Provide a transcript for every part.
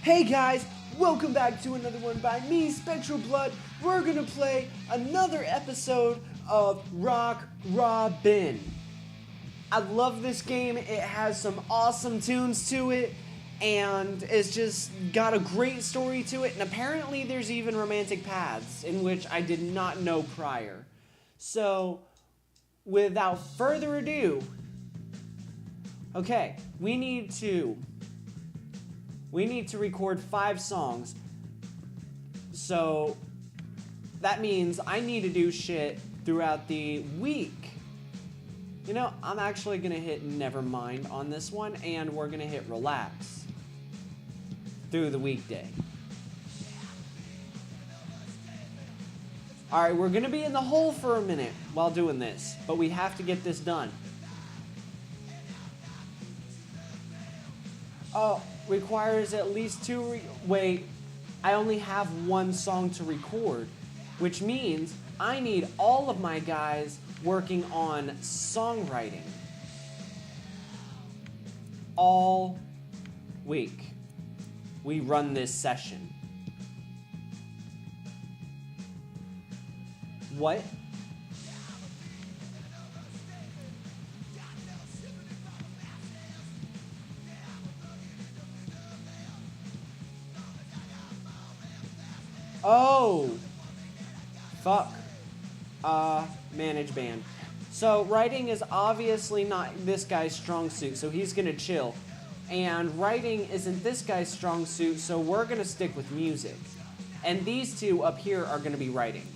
Hey guys, welcome back to another one by me, Spectral Blood. We're gonna play another episode of Rock Robin. I love this game. It has some awesome tunes to it, and it's just got a great story to it. And apparently, there's even romantic paths in which I did not know prior. So, without further ado, okay, we need to record 5 songs. So that means I need to do shit throughout the week. You know, I'm actually gonna hit Nevermind on this one, and we're gonna hit Relax through the weekday. Alright, we're gonna be in the hole for a minute while doing this, but we have to get this done. Oh, requires at least 2 wait, I only have 1 song to record, which means I need all of my guys working on songwriting all week. We run this session. What? Oh, fuck. Manage band. So writing is obviously not this guy's strong suit, so he's gonna chill. And writing isn't this guy's strong suit, so we're gonna stick with music. And these two up here are gonna be writing.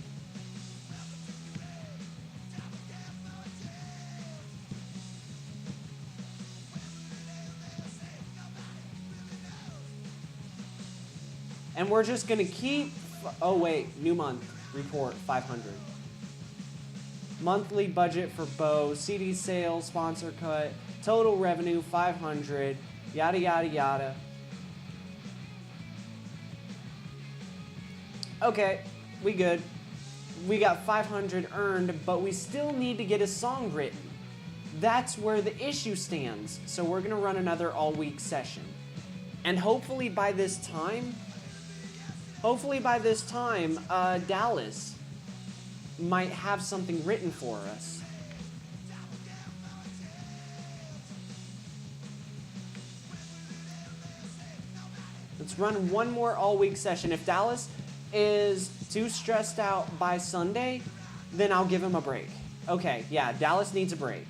And we're just gonna keep. Oh wait, new month report 500. Monthly budget for Bo, CD sales, sponsor cut, total revenue 500, yada yada yada. Okay, we good. We got 500 earned, but we still need to get a song written. That's where the issue stands. So we're gonna run another all-week session. And hopefully by this time, Dallas might have something written for us. Let's run one more all-week session. If Dallas is too stressed out by Sunday, then I'll give him a break. Okay, yeah, Dallas needs a break.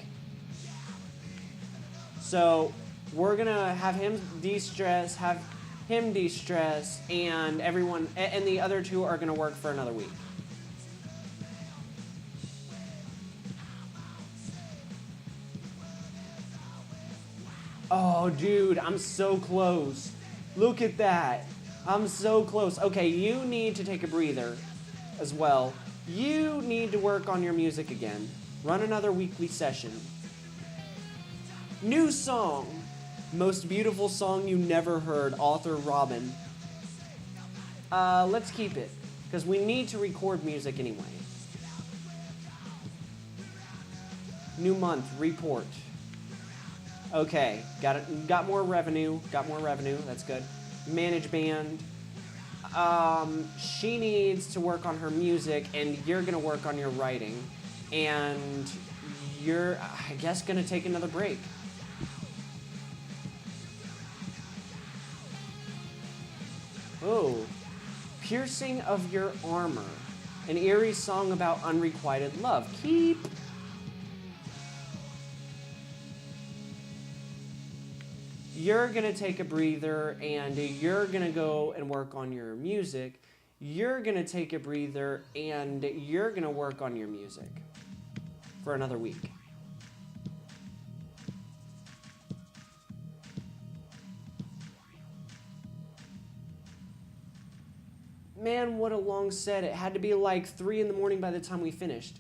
So we're gonna have him de-stress, and everyone, and the other two are gonna work for another week. Oh, dude, I'm so close. Look at that. I'm so close. Okay, you need to take a breather as well. You need to work on your music again. Run another weekly session. New song. Most beautiful song you never heard, author Robin. Let's keep it, because we need to record music anyway. New month, report. Okay, got more revenue, that's good. Manage band. She needs to work on her music, and you're gonna work on your writing. And you're, I guess, gonna take another break. Oh, Piercing of Your Armor, an eerie song about unrequited love. Keep. You're gonna take a breather, and you're gonna go and work on your music. You're gonna take a breather, and you're gonna work on your music for another week. Man, what a long set. It had to be like 3 in the morning by the time we finished.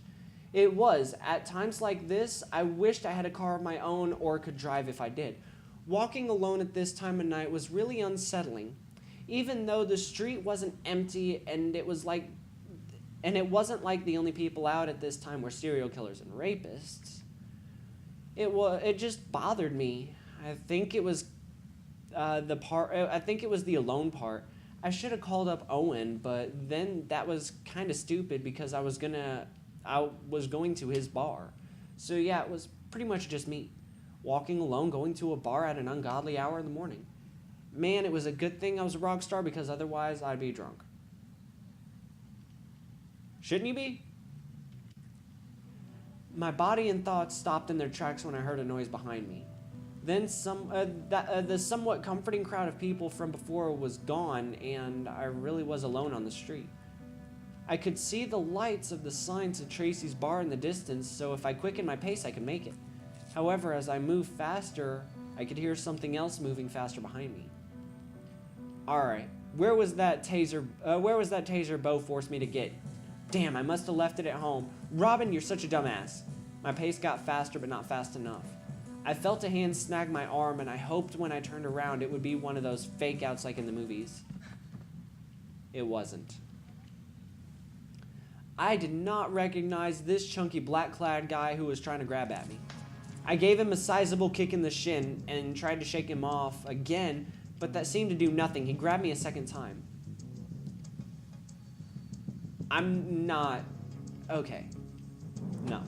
It was. At times like this, I wished I had a car of my own or could drive if I did. Walking alone at this time of night was really unsettling. Even though the street wasn't empty and it wasn't like the only people out at this time were serial killers and rapists. It just bothered me. I think it was the part, I think it was the alone part. I should have called up Owen, but then that was kind of stupid because I was going to his bar. So yeah, it was pretty much just me, walking alone, going to a bar at an ungodly hour in the morning. Man, it was a good thing I was a rock star because otherwise I'd be drunk. Shouldn't you be? My body and thoughts stopped in their tracks when I heard a noise behind me. Then the somewhat comforting crowd of people from before was gone, and I really was alone on the street. I could see the lights of the signs of Tracy's bar in the distance, so if I quickened my pace, I could make it. However, as I moved faster, I could hear something else moving faster behind me. Alright, where was that taser Bo forced me to get? Damn, I must have left it at home. Robin, you're such a dumbass. My pace got faster, but not fast enough. I felt a hand snag my arm, and I hoped when I turned around it would be one of those fake outs like in the movies. It wasn't. I did not recognize this chunky black-clad guy who was trying to grab at me. I gave him a sizable kick in the shin and tried to shake him off again, but that seemed to do nothing. He grabbed me a second time. I'm not... okay. No.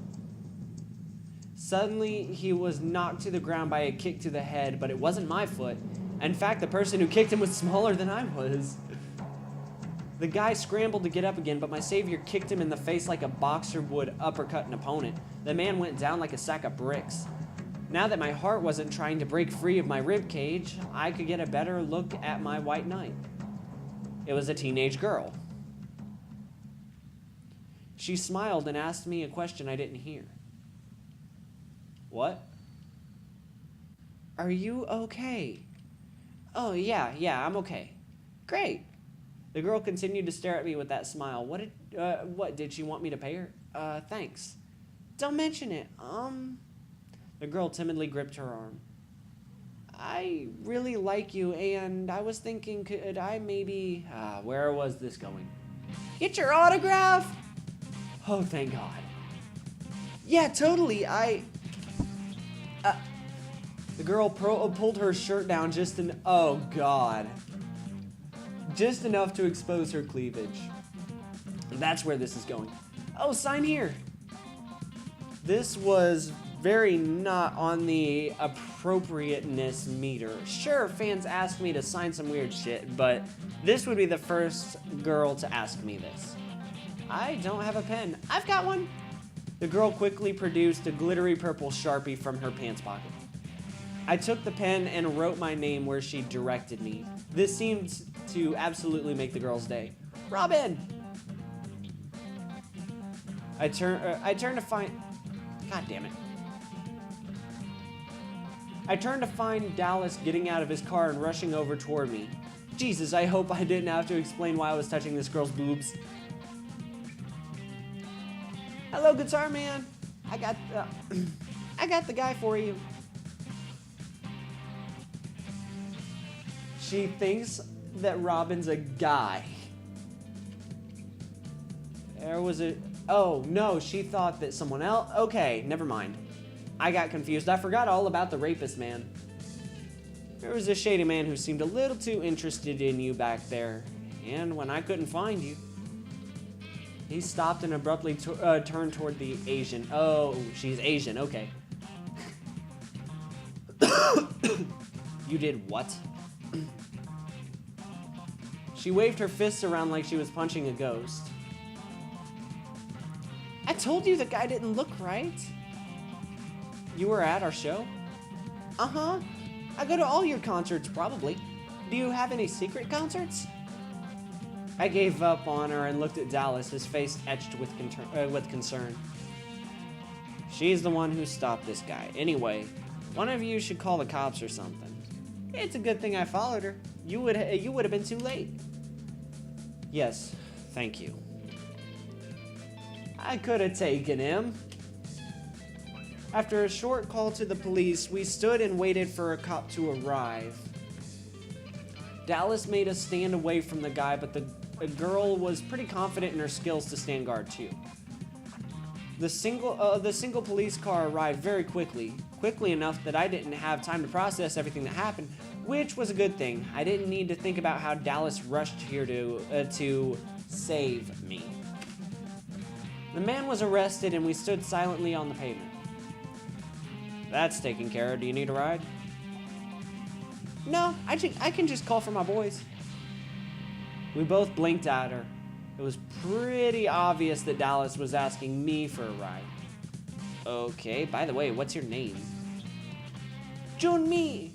Suddenly, he was knocked to the ground by a kick to the head, but it wasn't my foot. In fact, the person who kicked him was smaller than I was. The guy scrambled to get up again, but my savior kicked him in the face like a boxer would uppercut an opponent. The man went down like a sack of bricks. Now that my heart wasn't trying to break free of my rib cage, I could get a better look at my white knight. It was a teenage girl. She smiled and asked me a question I didn't hear. What? Are you okay? Oh, yeah, I'm okay. Great. The girl continued to stare at me with that smile. What did she want me to pay her? Thanks. Don't mention it. The girl timidly gripped her arm. I really like you, and I was thinking, could I maybe... where was this going? Get your autograph? Oh, thank God. Yeah, totally, The girl pulled her shirt down oh, God. Just enough to expose her cleavage. That's where this is going. Oh, sign here. This was very not on the appropriateness meter. Sure, fans asked me to sign some weird shit, but this would be the first girl to ask me this. I don't have a pen. I've got one. The girl quickly produced a glittery purple Sharpie from her pants pocket. I took the pen and wrote my name where she directed me. This seemed to absolutely make the girl's day. Robin! I turned to find... God damn it. I turned to find Dallas getting out of his car and rushing over toward me. Jesus, I hope I didn't have to explain why I was touching this girl's boobs. Hello, Guitar Man. I got the guy for you. She thinks that Robin's a guy. Oh, no, she thought that someone else... Okay, never mind. I got confused. I forgot all about the rapist man. There was a shady man who seemed a little too interested in you back there. And when I couldn't find you... He stopped and abruptly turned toward the Asian. Oh, she's Asian, okay. You did what? She waved her fists around like she was punching a ghost. I told you the guy didn't look right. You were at our show? Uh-huh. I go to all your concerts, probably. Do you have any secret concerts? I gave up on her and looked at Dallas, his face etched with concern. She's the one who stopped this guy. Anyway, one of you should call the cops or something. It's a good thing I followed her. You would have been too late. Yes, thank you. I could have taken him. After a short call to the police, we stood and waited for a cop to arrive. Dallas made us stand away from the guy, but the girl was pretty confident in her skills to stand guard too. The single police car arrived very quickly enough that I didn't have time to process everything that happened. which was a good thing. I didn't need to think about how Dallas rushed here to save me. The man was arrested and we stood silently on the pavement. That's taken care of. Do you need a ride? No, I can just call for my boys. We both blinked at her. It was pretty obvious that Dallas was asking me for a ride. Okay, by the way, what's your name? Junmi!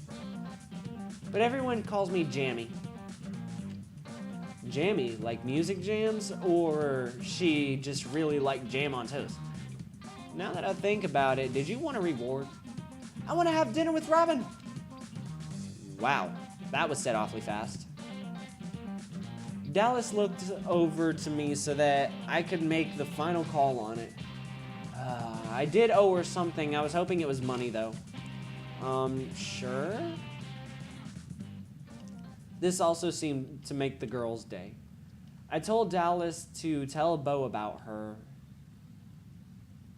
But everyone calls me Jammy. Jammy, like music jams, or she just really liked jam on toast? Now that I think about it, did you want a reward? I want to have dinner with Robin. Wow, that was said awfully fast. Dallas looked over to me so that I could make the final call on it. I did owe her something. I was hoping it was money, though. Sure? This also seemed to make the girl's day. I told Dallas to tell Bo about her,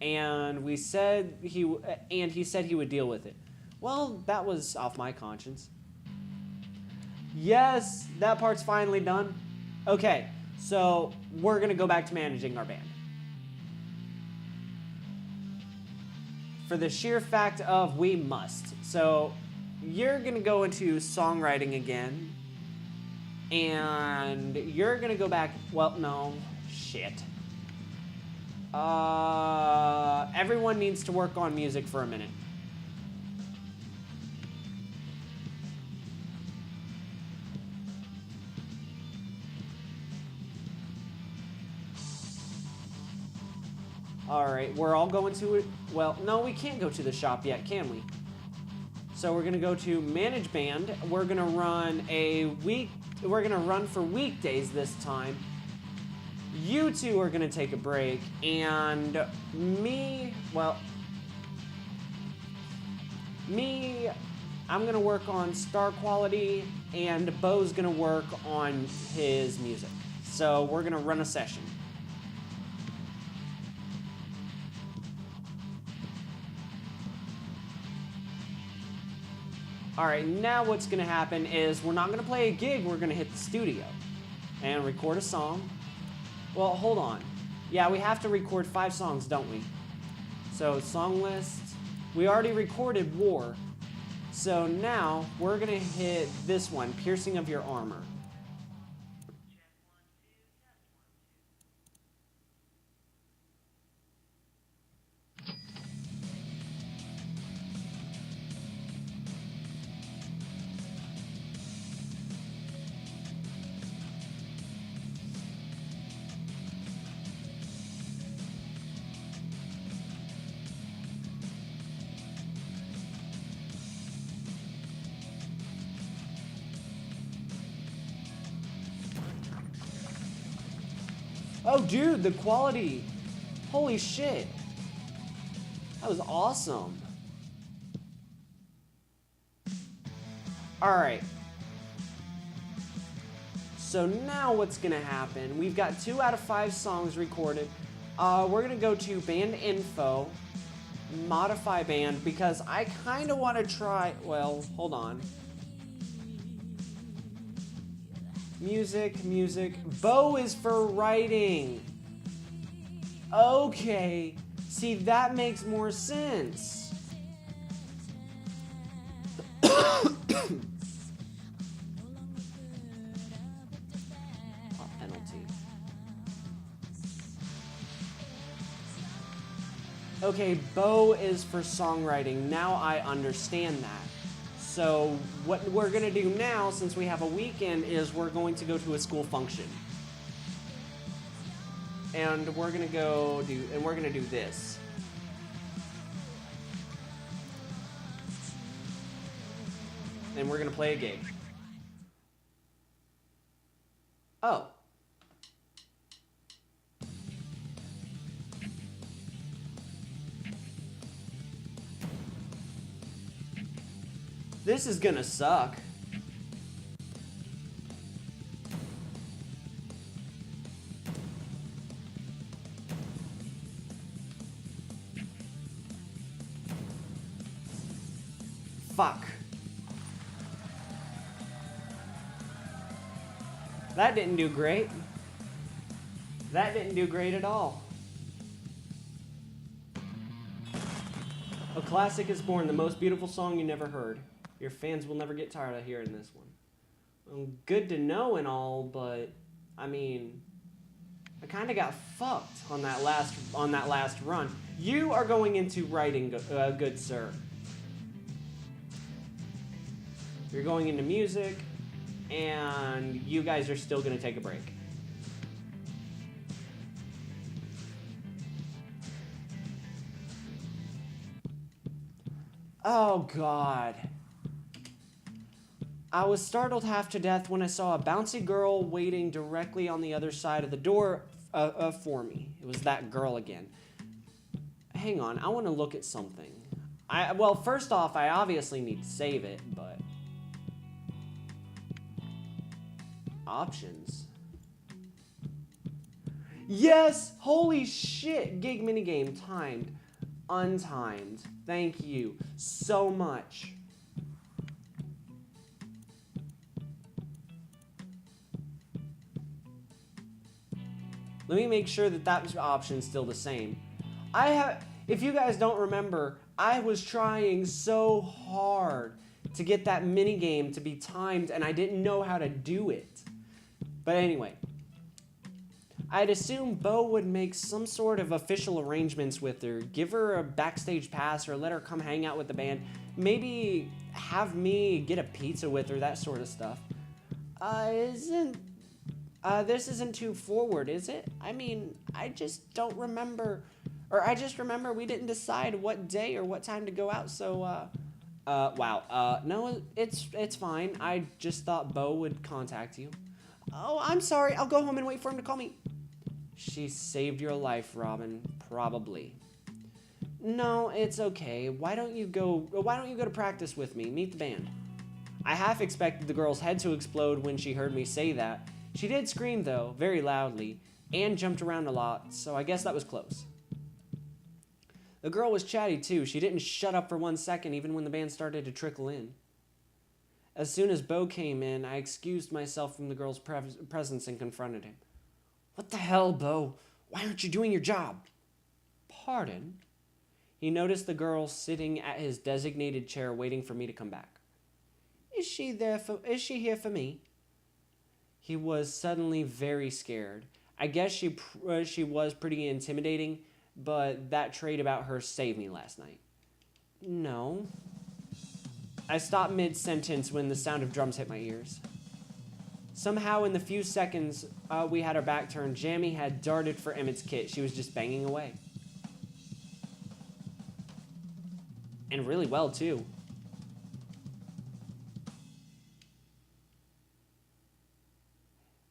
and he said he would deal with it. Well, that was off my conscience. Yes, that part's finally done. Okay, so we're gonna go back to managing our band. For the sheer fact of we must. So you're gonna go into songwriting again, and you're gonna go back, well, no, shit. Everyone needs to work on music for a minute. Alright, we're all going to it. Well, no, we can't go to the shop yet, can we? So we're gonna go to manage band. We're gonna run for weekdays this time. You two are gonna take a break, and me, I'm gonna work on star quality, and Bo's gonna work on his music. So we're gonna run a session. Alright, now what's gonna happen is we're not gonna play a gig, we're gonna hit the studio and record a song. Well, hold on. Yeah, we have to record 5 songs, don't we? So, song list. We already recorded War. So now we're gonna hit this one, Piercing of Your Armor. Oh, dude, the quality. Holy shit. That was awesome. Alright. So now what's gonna happen? We've got 2 out of 5 songs recorded. We're gonna go to band info, modify band, because I kinda wanna try, well, hold on. Music. Bo is for writing. Okay. See, that makes more sense. Penalty. Okay, Bo is for songwriting. Now I understand that. So what we're gonna do now, since we have a weekend, is we're going to go to a school function. And we're gonna do this. And we're gonna play a gig. Oh. This is gonna suck. Fuck. That didn't do great. That didn't do great at all. A classic is born, the most beautiful song you never heard. Your fans will never get tired of hearing this one. Well, good to know and all, but I mean, I kind of got fucked on that last run. You are going into writing, good sir. You're going into music, and you guys are still going to take a break. Oh, God. I was startled half to death when I saw a bouncy girl waiting directly on the other side of the door for me. It was that girl again. Hang on, I want to look at something. Well, first off, I obviously need to save it, but... Options. Yes! Holy shit! Gig minigame timed. Untimed. Thank you so much. Let me make sure that that option's still the same. If you guys don't remember, I was trying so hard to get that minigame to be timed, and I didn't know how to do it. But anyway, I'd assume Bo would make some sort of official arrangements with her, give her a backstage pass, or let her come hang out with the band. Maybe have me get a pizza with her, that sort of stuff. This isn't too forward, is it? I mean, I just don't remember, or I just remember we didn't decide what day or what time to go out, so, no, it's fine. I just thought Bo would contact you. Oh, I'm sorry. I'll go home and wait for him to call me. She saved your life, Robin. Probably. No, it's okay. Why don't you go to practice with me? Meet the band. I half expected the girl's head to explode when she heard me say that. She did scream, though, very loudly, and jumped around a lot, so I guess that was close. The girl was chatty, too. She didn't shut up for 1 second, even when the band started to trickle in. As soon as Bo came in, I excused myself from the girl's presence and confronted him. What the hell, Bo? Why aren't you doing your job? Pardon? He noticed the girl sitting at his designated chair waiting for me to come back. Is she here for me? He was suddenly very scared. I guess she was pretty intimidating, but that trait about her saved me last night. No. I stopped mid-sentence when the sound of drums hit my ears. Somehow, in the few seconds we had our back turned, Jamie had darted for Emmett's kit. She was just banging away. And really well, too.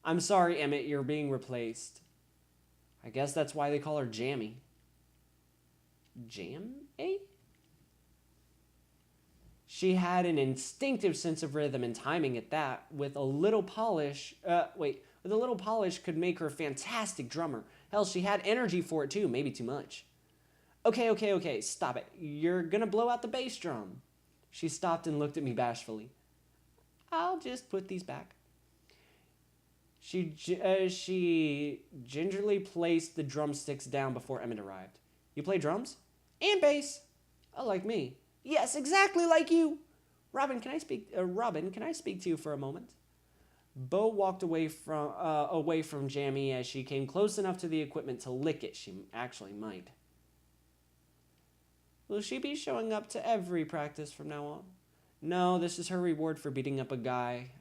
I'm sorry, Emmett, you're being replaced. I guess that's why they call her Jammy. Jam, eh? She had an instinctive sense of rhythm and timing at that. With a little polish, could make her a fantastic drummer. Hell, she had energy for it too, maybe too much. Okay, stop it. You're gonna blow out the bass drum. She stopped and looked at me bashfully. I'll just put these back. She gingerly placed the drumsticks down before Emmett arrived. You play drums? And bass. Oh, like me. Yes, exactly like you. Robin, can I speak to you for a moment? Bo walked away from Jammy as she came close enough to the equipment to lick it. She actually might. Will she be showing up to every practice from now on? No, this is her reward for beating up a guy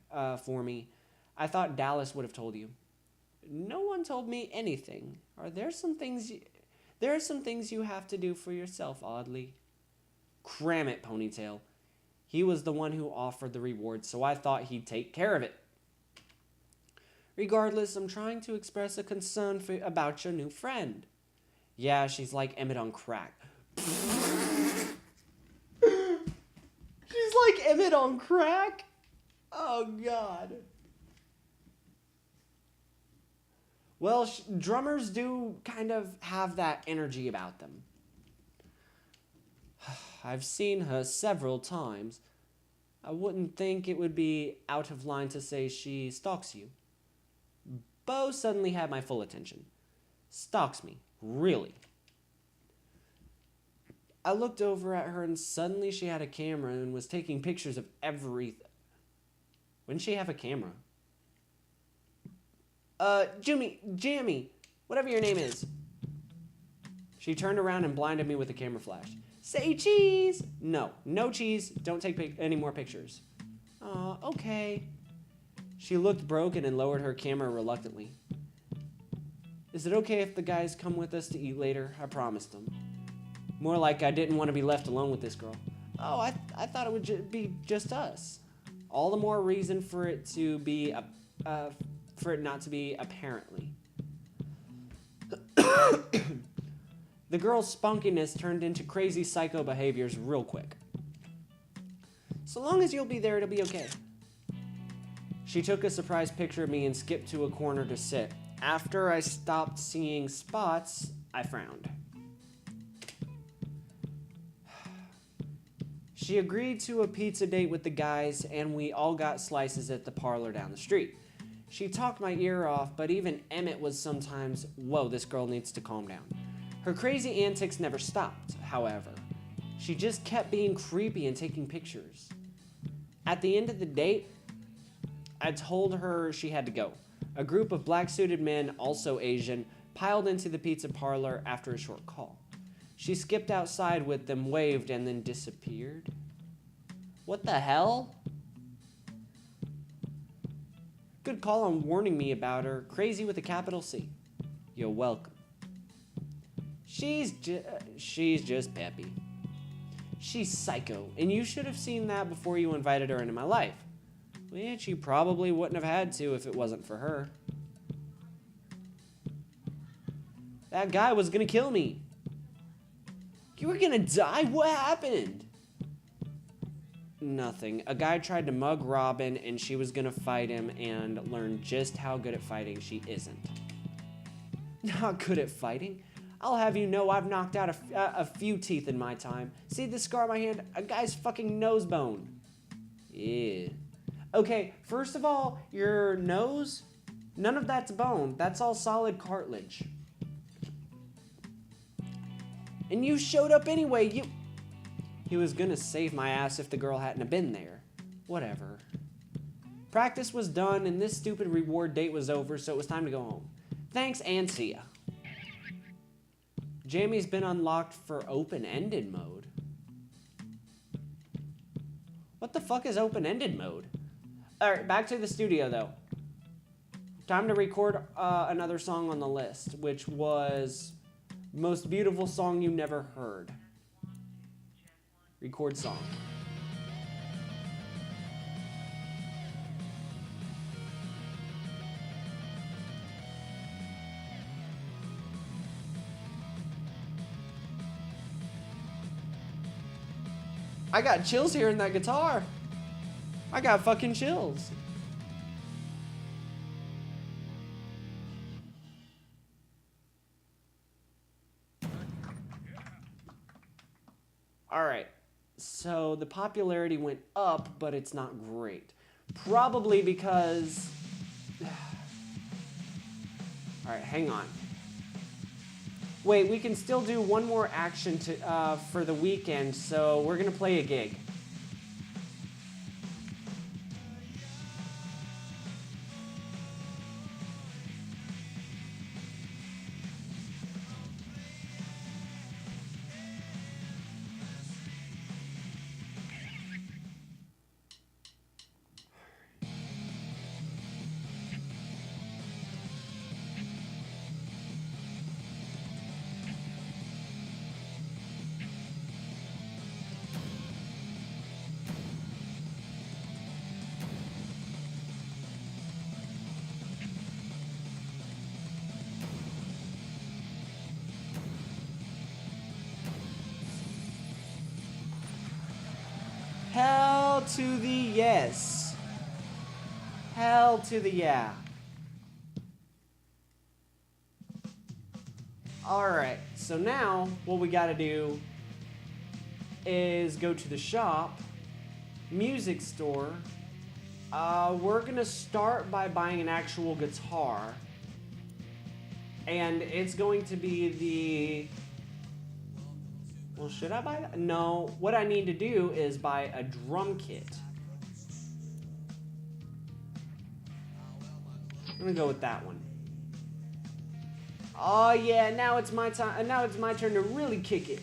for me. I thought Dallas would have told you. No one told me anything. There are some things you have to do for yourself, Audley. Cram it, Ponytail. He was the one who offered the reward, so I thought he'd take care of it. Regardless, I'm trying to express a concern about your new friend. Yeah, she's like Emmett on crack. She's like Emmett on crack? Oh, God. Well, drummers do kind of have that energy about them. I've seen her several times. I wouldn't think it would be out of line to say she stalks you. Bo suddenly had my full attention. Stalks me. Really. I looked over at her and suddenly she had a camera and was taking pictures of everything. When did she have a camera? Jamie, whatever your name is. She turned around and blinded me with a camera flash. Say cheese! No cheese. Don't take any more pictures. Aw, okay. She looked broken and lowered her camera reluctantly. Is it okay if the guys come with us to eat later? I promised them. More like I didn't want to be left alone with this girl. Oh, I thought it would be just us. All the more reason for it to be for it not to be apparently. The girl's spunkiness turned into crazy psycho behaviors real quick. So long as you'll be there, it'll be okay. She took a surprise picture of me and skipped to a corner to sit. After I stopped seeing spots, I frowned. She agreed to a pizza date with the guys, and we all got slices at the parlor down the street. She talked my ear off, but even Emmett was sometimes, whoa, this girl needs to calm down. Her crazy antics never stopped, however. She just kept being creepy and taking pictures. At the end of the date, I told her she had to go. A group of black-suited men, also Asian, piled into the pizza parlor after a short call. She skipped outside with them, waved, and then disappeared. What the hell? Good call on warning me about her. Crazy with a capital C. You're welcome. She's just peppy. She's psycho, and you should have seen that before you invited her into my life. Which you probably wouldn't have had to if it wasn't for her. That guy was gonna kill me. You were gonna die? What happened? Nothing. A guy tried to mug Robin, and she was gonna fight him and learn just how good at fighting she isn't. Not good at fighting? I'll have you know I've knocked out a few teeth in my time. See this scar on my hand? A guy's fucking nose bone. Yeah. Okay, first of all, your nose, none of that's bone. That's all solid cartilage. And you showed up anyway. He was gonna save my ass if the girl hadn't have been there. Whatever. Practice was done and this stupid reward date was over, so it was time to go home. Thanks and see ya. Jamie's been unlocked for open-ended mode. What the fuck is open-ended mode? Alright, back to the studio though. Time to record another song on the list, which was Most Beautiful Song You Never Heard. Record song. I got chills hearing that guitar. I got fucking chills. Alright, so the popularity went up, but it's not great. Probably because... Alright, hang on. Wait, we can still do one more action for the weekend, so we're gonna play a gig. Hell to the yes. Hell to the yeah. Alright, so now what we gotta do is go to the shop, music store. We're gonna start by buying an actual guitar. And it's going to be the... Well, should I buy that? No, what I need to do is buy a drum kit. I'm gonna go with that one. Oh yeah, now it's my time. Now it's my turn to really kick it.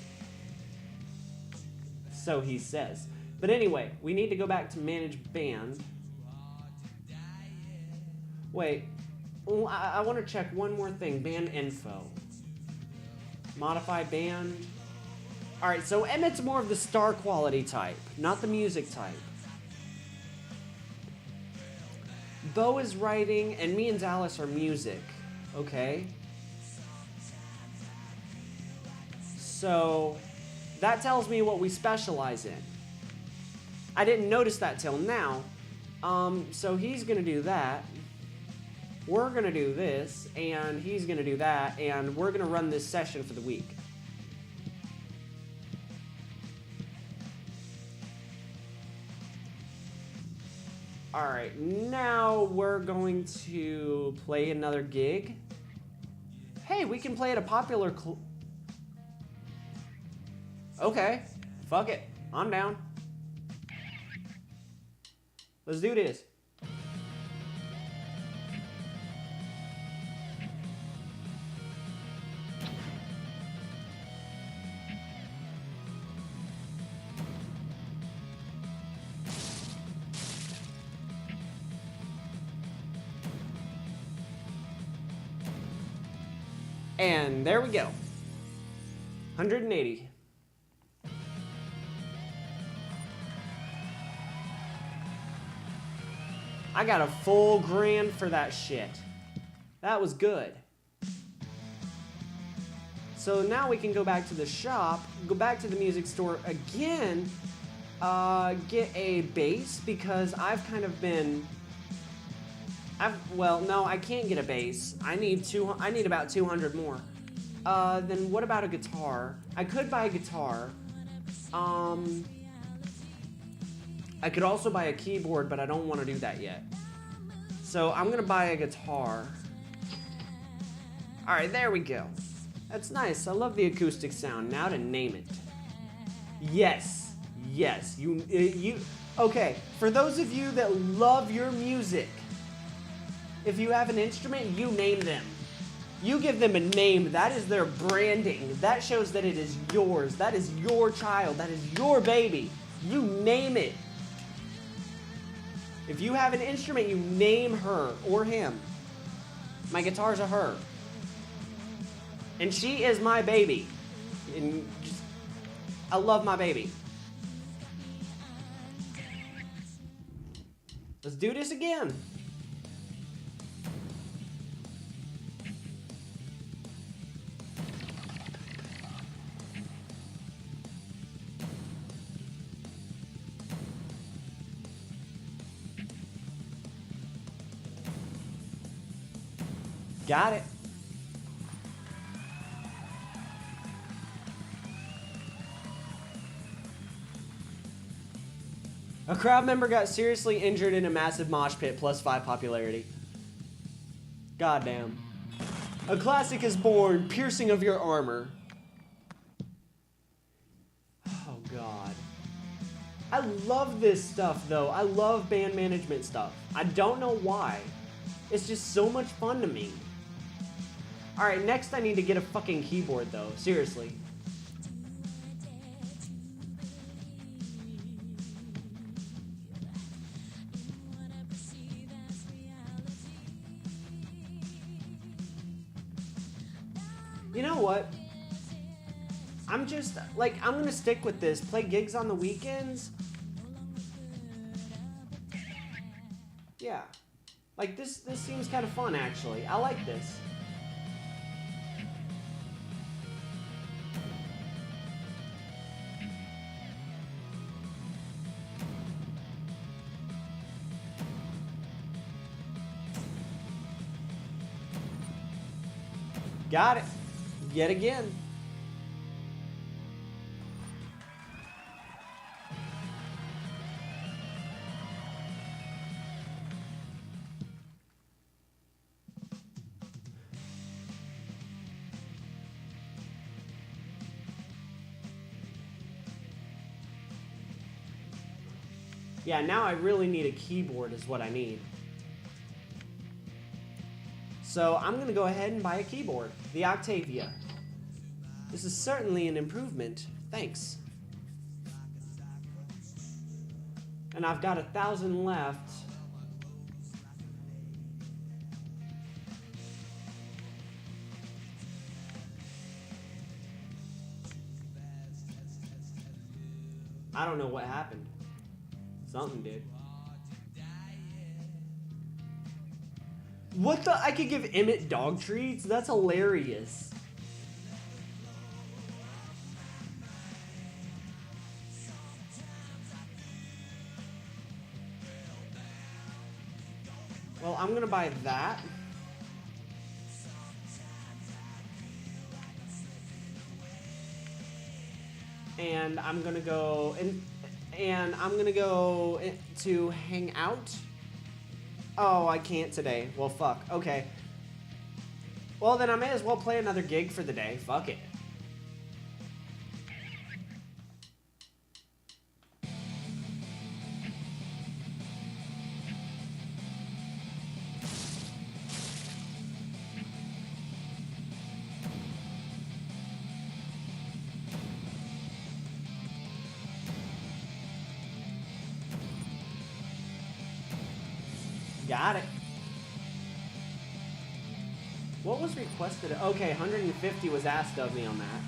So he says. But anyway, we need to go back to manage band. Wait, I want to check one more thing. Band info. Modify band. All right, so Emmett's more of the star quality type, not the music type. Bo is writing, and me and Dallas are music. Okay. So that tells me what we specialize in. I didn't notice that till now. So he's gonna do that. We're gonna do this, and he's gonna do that, and we're gonna run this session for the week. Alright, now we're going to play another gig. Hey, we can play at a popular Okay, fuck it. I'm down. Let's do this. And there we go. 180. I got a full grand for that shit. That was good. So now we can go back to the shop, go back to the music store again, get a bass because I've kind of been... well, no, I can't get a bass. I need about 200 more. Then what about a guitar? I could buy a guitar. I could also buy a keyboard, but I don't want to do that yet. So I'm gonna buy a guitar. All right, there we go. That's nice. I love the acoustic sound. Now to name it. Yes, yes. You. Okay. For those of you that love your music, if you have an instrument, you name them. You give them a name. That is their branding. That shows that it is yours. That is your child. That is your baby. You name it. If you have an instrument, you name her or him. My guitar's a her. And she is my baby. And I love my baby. Let's do this again. Got it. A crowd member got seriously injured in a massive mosh pit, +5 popularity. Goddamn. A classic is born, piercing of your armor. Oh, God. I love this stuff, though. I love band management stuff. I don't know why. It's just so much fun to me. Alright, next I need to get a fucking keyboard, though. Seriously. You know what? I'm just, like, I'm gonna stick with this. Play gigs on the weekends. Yeah. Like, this seems kind of fun, actually. I like this. Got it. Yet again. Yeah, now I really need a keyboard is what I need. So I'm going to go ahead and buy a keyboard. The Octavia. This is certainly an improvement. Thanks. And I've got 1,000 left. I don't know what happened. Something did. What the? I could give Emmett dog treats? That's hilarious. Well, I'm gonna buy that. And I'm gonna go and I'm gonna go to hang out. Oh, I can't today. Well, fuck. Okay. Well, then I may as well play another gig for the day. Fuck it. Got it. What was requested? Okay, 150 was asked of me on that.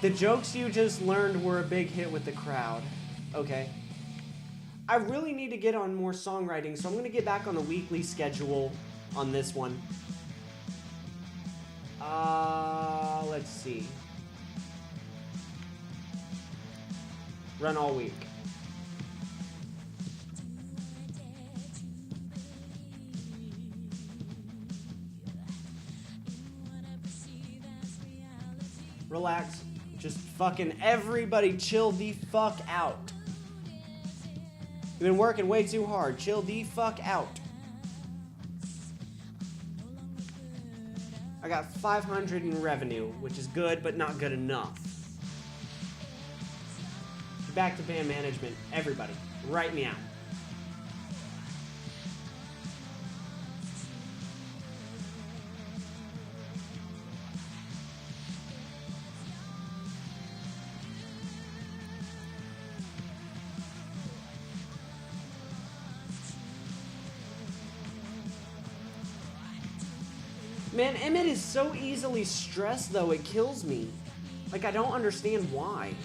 The jokes you just learned were a big hit with the crowd. Okay. I really need to get on more songwriting, so I'm going to get back on the weekly schedule on this one. Let's see. Run all week. Relax. Just fucking everybody chill the fuck out. You've been working way too hard. Chill the fuck out. I got 500 in revenue, which is good, but not good enough. Back to band management. Everybody, write me out. Man, Emmett is so easily stressed, though, it kills me. Like, I don't understand why.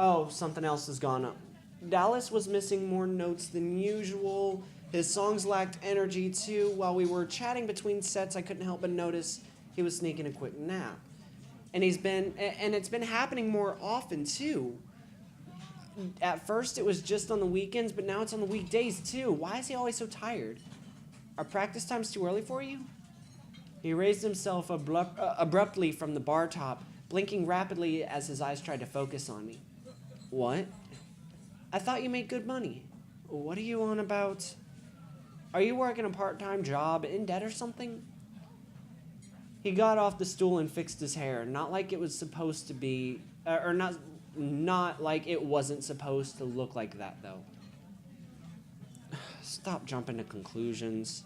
Oh, something else has gone up. Dallas was missing more notes than usual. His songs lacked energy too. While we were chatting between sets, I couldn't help but notice he was sneaking a quick nap. And it's been happening more often too. At first it was just on the weekends, but now it's on the weekdays too. Why is he always so tired? Are practice times too early for you? He raised himself abruptly from the bar top, blinking rapidly as his eyes tried to focus on me. What? I thought you made good money. What are you on about? Are you working a part-time job, in debt or something? He got off the stool and fixed his hair, not like it was supposed to be, or not like it wasn't supposed to look like that, though. Stop jumping to conclusions.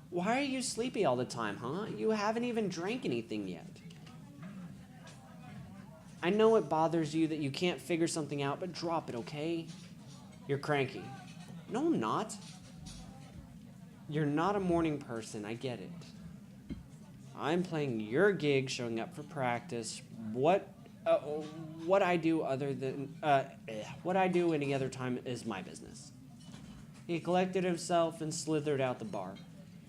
Why are you sleepy all the time, huh? You haven't even drank anything yet. I know it bothers you that you can't figure something out, but drop it, okay? You're cranky. No, I'm not. You're not a morning person, I get it. I'm playing your gig, showing up for practice. What I do other than what I do any other time is my business. He collected himself and slithered out the bar.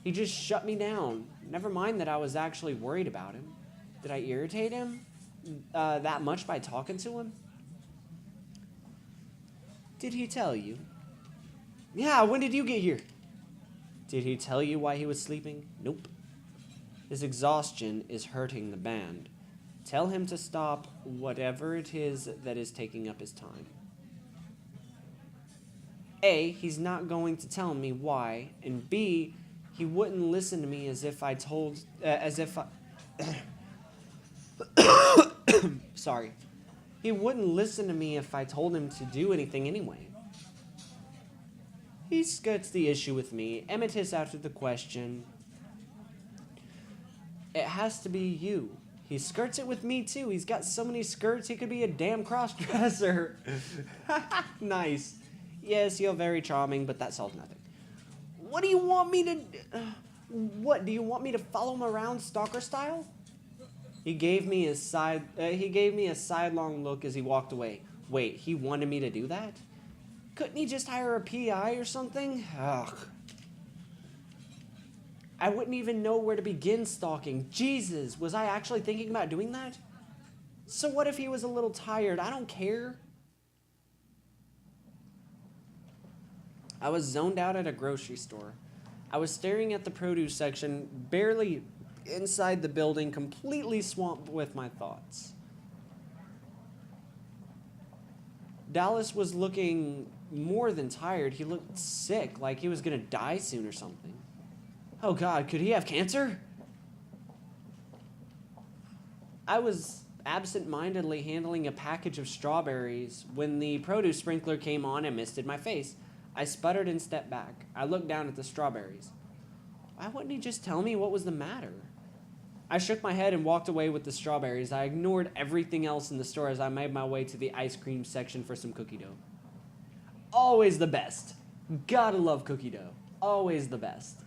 He just shut me down. Never mind that I was actually worried about him. Did I irritate him that much by talking to him? Did he tell you? Yeah, when did you get here? Did he tell you why he was sleeping? Nope. His exhaustion is hurting the band. Tell him to stop whatever it is that is taking up his time. A, he's not going to tell me why, and B, he wouldn't listen to me as if I told, sorry. He wouldn't listen to me if I told him to do anything anyway. He skirts the issue with me, Emitus after the question. It has to be you. He skirts it with me too. He's got so many skirts, he could be a damn cross-dresser. Nice. Yes, you're very charming, but that solves nothing. What do you want me to... what, do you want me to follow him around stalker style? He gave me a sidelong look as he walked away. Wait, he wanted me to do that? Couldn't he just hire a PI or something? Ugh. I wouldn't even know where to begin stalking. Jesus, was I actually thinking about doing that? So what if he was a little tired? I don't care. I was zoned out at a grocery store. I was staring at the produce section, barely inside the building, completely swamped with my thoughts. Dallas was looking more than tired. He looked sick, like he was gonna die soon or something. Oh God, could he have cancer? I was absent-mindedly handling a package of strawberries when the produce sprinkler came on and misted my face. I sputtered and stepped back. I looked down at the strawberries. Why wouldn't he just tell me what was the matter? I shook my head and walked away with the strawberries. I ignored everything else in the store as I made my way to the ice cream section for some cookie dough. Always the best. Gotta love cookie dough. Always the best.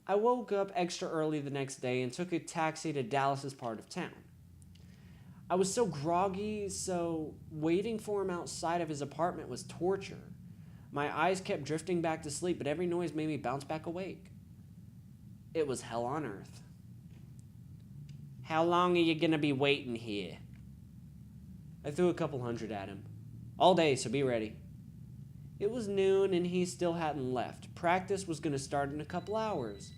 I woke up extra early the next day and took a taxi to Dallas's part of town. I was so groggy, so waiting for him outside of his apartment was torture. My eyes kept drifting back to sleep, but every noise made me bounce back awake. It was hell on earth. How long are you gonna be waiting here? I threw a couple hundred at him. All day, so be ready. It was noon and he still hadn't left. Practice was gonna start in a couple hours.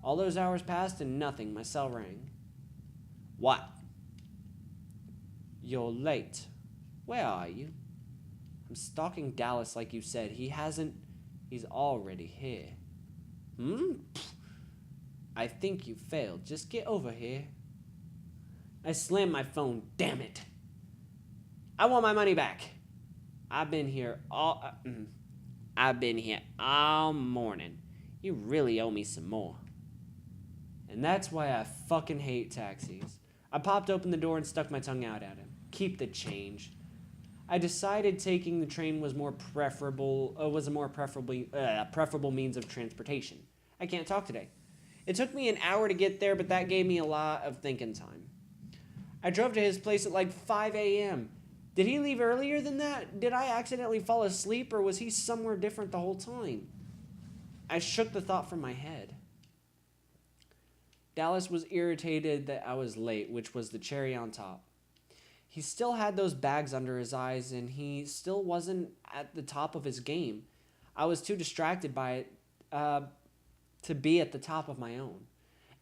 All those hours passed and nothing. My cell rang. What? You're late. Where are you? I'm stalking Dallas like you said. He's already here. I think you failed. Just get over here. I slammed my phone. Damn it. I want my money back. I've been here all morning. You really owe me some more. And that's why I fucking hate taxis. I popped open the door and stuck my tongue out at him. Keep the change. I decided taking the train was a more preferable means of transportation. I can't talk today. It took me an hour to get there, but that gave me a lot of thinking time. I drove to his place at like 5 a.m. Did he leave earlier than that? Did I accidentally fall asleep, or was he somewhere different the whole time? I shook the thought from my head. Dallas was irritated that I was late, which was the cherry on top. He still had those bags under his eyes, and he still wasn't at the top of his game. I was too distracted by it to be at the top of my own.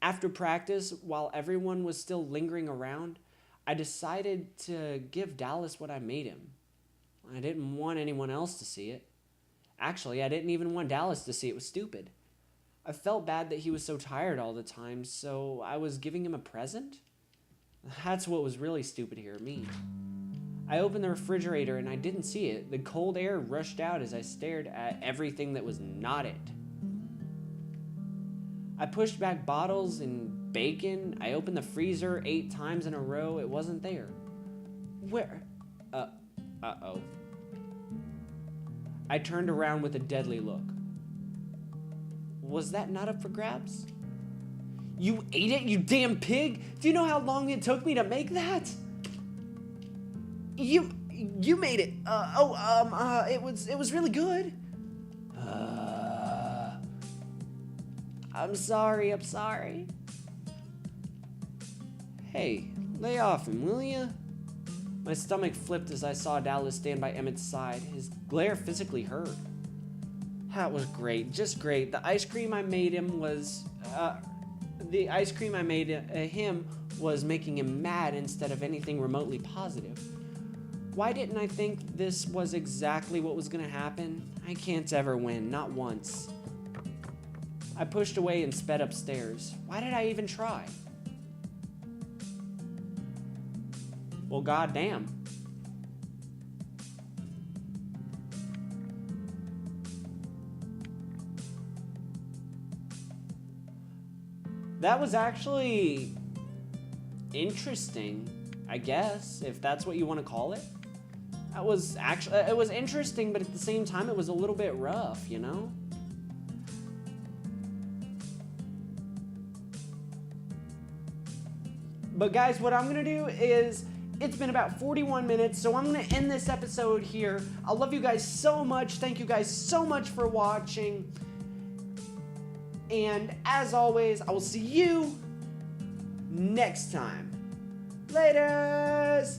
After practice, while everyone was still lingering around, I decided to give Dallas what I made him. I didn't want anyone else to see it. Actually, I didn't even want Dallas to see it. It was stupid. I felt bad that he was so tired all the time, so I was giving him a present? That's what was really stupid here, me. I opened the refrigerator and I didn't see it. The cold air rushed out as I stared at everything that was not it. I pushed back bottles and bacon. I opened the freezer 8 times in a row. It wasn't there. Where? Uh-oh. I turned around with a deadly look. Was that not up for grabs? You ate it, you damn pig? Do you know how long it took me to make that? You made it. It was really good. I'm sorry. Hey, lay off him, will ya? My stomach flipped as I saw Dallas stand by Emmett's side. His glare physically hurt. That was great, just great. The ice cream I made him was making him mad instead of anything remotely positive. Why didn't I think this was exactly what was gonna happen? I can't ever win, not once. I pushed away and sped upstairs. Why did I even try? Well, goddamn. That was actually interesting, I guess, if that's what you want to call it. That was actually, it was interesting, but at the same time, it was a little bit rough, you know? But guys, what I'm gonna do is, it's been about 41 minutes, so I'm gonna end this episode here. I love you guys so much. Thank you guys so much for watching. And as always, I will see you next time. Laters!